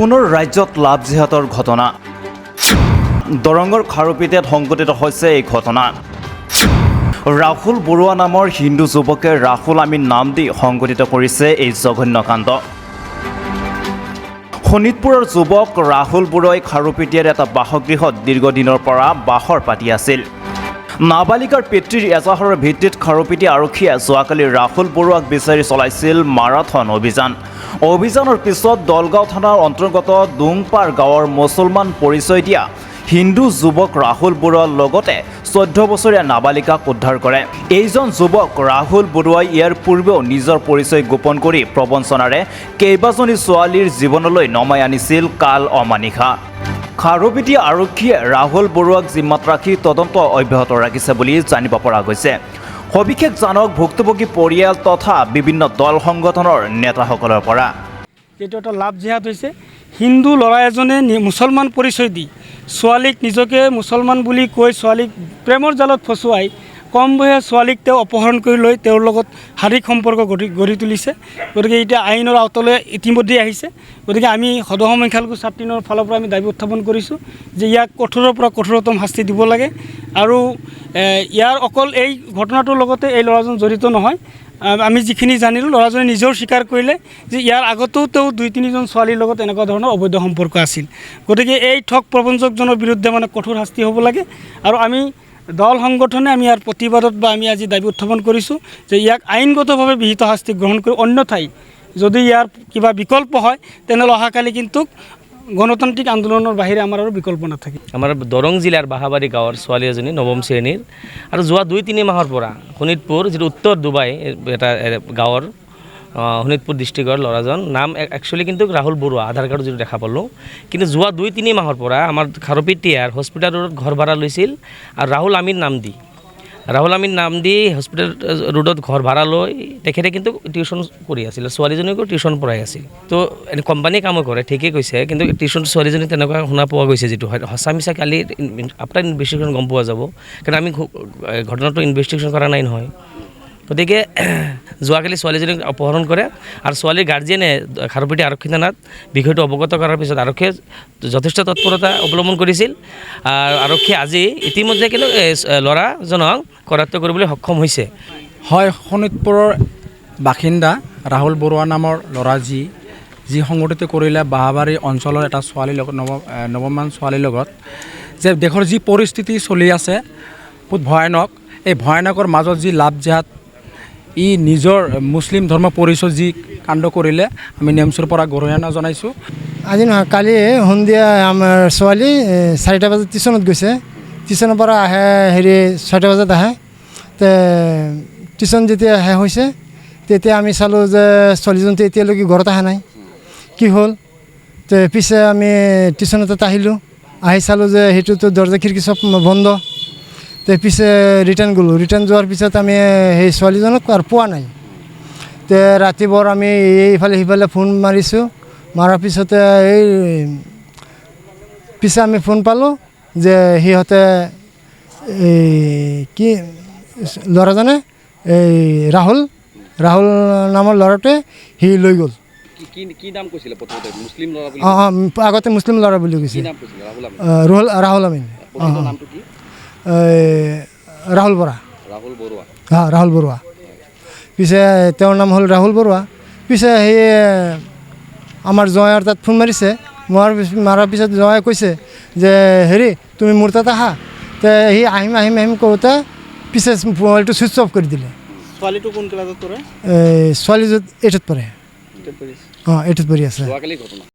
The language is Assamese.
পুনৰ ৰাজ্যত লাভ জিহাদৰ ঘটনা। দৰঙৰ খাৰুপেটীয়াত সংঘটিত হৈছে এই ঘটনা। ৰাহুল বৰুৱা নামৰ হিন্দু যুৱকে ৰাহুল আমিন নাম দি সংঘটিত কৰিছে এই জঘন্য কাণ্ড। শোণিতপুৰৰ যুৱক ৰাহুল বৰুৱাই খাৰুপেটীয়াৰ এটা বাসগৃহত দীৰ্ঘদিনৰ পৰা বাহৰ পাতি আছিল। নাবালিকাৰ পিতৃৰ এজাহাৰৰ ভিত্তিত খাৰুপেটীয়া আৰক্ষীয়ে যোৱাকালি ৰাহুল বৰুৱাক বিচাৰি চলাইছিল মাৰাথন অভিযান। অভিযানৰ পিছত দলগাঁও থানাৰ অন্তৰ্গত ডুংপাৰ গাঁৱৰ মুছলমান পৰিচয় দিয়া হিন্দু যুৱক ৰাহুল বৰুৱাৰ লগতে 14 বছৰীয়া নাবালিকাক উদ্ধাৰ কৰে। এইজন যুৱক ৰাহুল বৰুৱাই ইয়াৰ পূৰ্বেও নিজৰ পৰিচয় গোপন কৰি প্ৰবঞ্চনাৰে কেইবাজনী ছোৱালীৰ জীৱনলৈ নমাই আনিছিল কাল অমানিশা। খাৰুপেটীয়া আৰক্ষীয়ে ৰাহুল বৰুৱাক জিম্মাত ৰাখি তদন্ত অব্যাহত ৰাখিছে বুলি জানিব পৰা গৈছে। সবিশেষ জানক ভুক্তভোগী পৰিয়াল তথা বিভিন্ন দল সংগঠনৰ নেতাসকলৰ পৰা। এইটো এটা লাভ জিহাদ হৈছে। হিন্দু ল'ৰা এজনে মুছলমান পৰিচয় দি ছোৱালীক নিজকে মুছলমান বুলি কৈ ছোৱালীক প্ৰেমৰ জালত ফচুৱাই কম বয়সীয়া ছোৱালীক তেওঁ অপহৰণ কৰি লৈ তেওঁৰ লগত শাৰীৰিক সম্পৰ্ক গঢ়ি তুলিছে। গতিকে এতিয়া আইনৰ আওতালৈ ইতিমধ্যে আহিছে। গতিকে আমি সদৌ সংখ্যালঘু ছাত্ৰীৰ ফালৰ পৰা আমি দাবী উত্থাপন কৰিছোঁ যে ইয়াক কঠোৰৰ পৰা কঠোৰতম শাস্তি দিব লাগে। আৰু ইয়াৰ অকল এই ঘটনাটোৰ লগতে এই ল'ৰাজন জড়িত নহয়। আমি যিখিনি জানিলোঁ ল'ৰাজনে নিজেও স্বীকাৰ কৰিলে যে ইয়াৰ আগতেও তেওঁ 2-3জন ছোৱালীৰ লগত এনেকুৱা ধৰণৰ অবৈধ সম্পৰ্ক আছিল। গতিকে এই ঠগ প্ৰবঞ্চকজনৰ বিৰুদ্ধে কঠোৰ শাস্তি হ'ব লাগে। আৰু আমি দল সংগঠনে আমি ইয়াৰ প্ৰতিবাদত বা আমি আজি দাবী উত্থাপন কৰিছোঁ যে ইয়াক আইনগতভাৱে বিহিত শাস্তি গ্ৰহণ কৰি অন্যথাই যদি ইয়াৰ কিবা বিকল্প হয় তেনেহ'লে অহাকালি কিন্তু গণতান্ত্ৰিক আন্দোলনৰ বাহিৰে আমাৰ আৰু বিকল্প নাথাকে। আমাৰ দৰং জিলাৰ বাহাবাৰী গাঁৱৰ ছোৱালী এজনী নৱম শ্ৰেণীৰ আৰু যোৱা 2-3 মাহৰ পৰা শোণিতপুৰ যিটো উত্তৰ ডুবাই এটা গাঁৱৰ শোণিতপুৰ ডিষ্ট্ৰিক্টৰ ল'ৰাজন নাম একচুৱেলি কিন্তু ৰাহুল বৰুৱা, আধাৰ কাৰ্ড যিটো দেখা পালোঁ। কিন্তু যোৱা 2-3 মাহৰ পৰা আমাৰ খাৰুপেটীয়াৰ হস্পিটেল ৰোডত ঘৰ ভাড়া লৈছিল আৰু ৰাহুল আমিন নাম দি হস্পিটেল ৰোডত ঘৰ ভাড়া লৈ তেখেতে কিন্তু টিউশ্যন কৰি আছিল। ছোৱালীজনীকো টিউশ্যন পঢ়াই আছিল। তো এনে কোম্পানী কামো কৰে, ঠিকেই কৈছে। কিন্তু টিউশ্যন ছোৱালীজনী তেনেকুৱা শুনা পোৱা গৈছে, যিটো হয় সঁচা মিছা কালি আফটাৰ ইনভেষ্টিগেশ্যন গম পোৱা যাব। কাৰণ আমি ঘটনাটো ইনভেষ্টিগেশ্যন কৰা নাই নহয়। গতিকে যোৱাকালি ছোৱালীজনীক অপহৰণ কৰে আৰু ছোৱালীৰ গাৰ্জিয়েনে খাৰুপেটীয়া আৰক্ষী থানাত বিষয়টো অৱগত কৰাৰ পিছত আৰক্ষীয়ে যথেষ্ট তৎপৰতা অৱলম্বন কৰিছিল। আৰক্ষীয়ে আজি ইতিমধ্যে কিন্তু ল'ৰাজনক কৰায়ত্ব কৰিবলৈ সক্ষম হৈছে। হয়, শোণিতপুৰৰ বাসিন্দা ৰাহুল বৰুৱা নামৰ ল'ৰা যি সংগঠিত কৰিলে বাহাবাৰী অঞ্চলৰ এটা ছোৱালীৰ লগত নৱমান ছোৱালীৰ লগত যে দেশৰ যি পৰিস্থিতি চলি আছে বহুত ভয়ানক। এই ভয়ানকৰ মাজত যি লাভ জিহাদ ই নিজৰ মুছলিম ধৰ্ম পৰিচয় যি কাণ্ড কৰিলে আমি নেমচুৰ পৰা গৰিহণা জনাইছোঁ। আজি নহয়, কালি সন্ধিয়া আমাৰ ছোৱালী 4টা বজাত টিউশ্যনত গৈছে। টিউশ্যনৰ পৰা আহে 6টা বজাত আহে। টিউশ্যন যেতিয়া শেষ হৈছে তেতিয়া আমি চালোঁ যে ছোৱালীজনীটো এতিয়ালৈকে ঘৰত অহা নাই। কি হ'ল? পিছে আমি টিউশ্যনতে আহিলোঁ। আহি চালোঁ যে সেইটোতো দৰ্জা খিৰিকী চব বন্ধ। পিছে ৰিটাৰ্ণ গ'লোঁ। ৰিটাৰ্ণ যোৱাৰ পিছত আমি সেই ছোৱালীজনক আৰু পোৱা নাই। ৰাতিপুৱাৰ আমি এইফালে সিফালে ফোন মাৰিছোঁ। মাৰাৰ পিছতে পিছে আমি ফোন পালোঁ যে সিহঁতে কি ল'ৰাজনে ৰাহুল নামৰ ল'ৰাটোৱে সি লৈ গ'ল। কি নাম কৈছিলে প্ৰথমতে? মুছলিম ল'ৰা বুলি? আগতে মুছলিম ল'ৰা বুলি কৈছে। ৰাহুল আমিন। নামটো কি? ৰাহুল বৰা। ৰাহুল বৰুৱা। পিছে তেওঁৰ নাম হ'ল ৰাহুল বৰুৱা। পিছে সেই আমাৰ জয়াৰ তাত ফোন মাৰিছে। মাৰাৰ পিছত জয়াই কৈছে যে তুমি মোৰ তাত আহা। সি আহিম কওঁতে পিছে মোবাইলটো ছুইচ অফ কৰি দিলে। ছোৱালীটো কোন ক্লাছত পঢ়ে? ছোৱালী 8ত পঢ়ে। 8ত পঢ়ি আছে। যোৱাকালি ঘটনা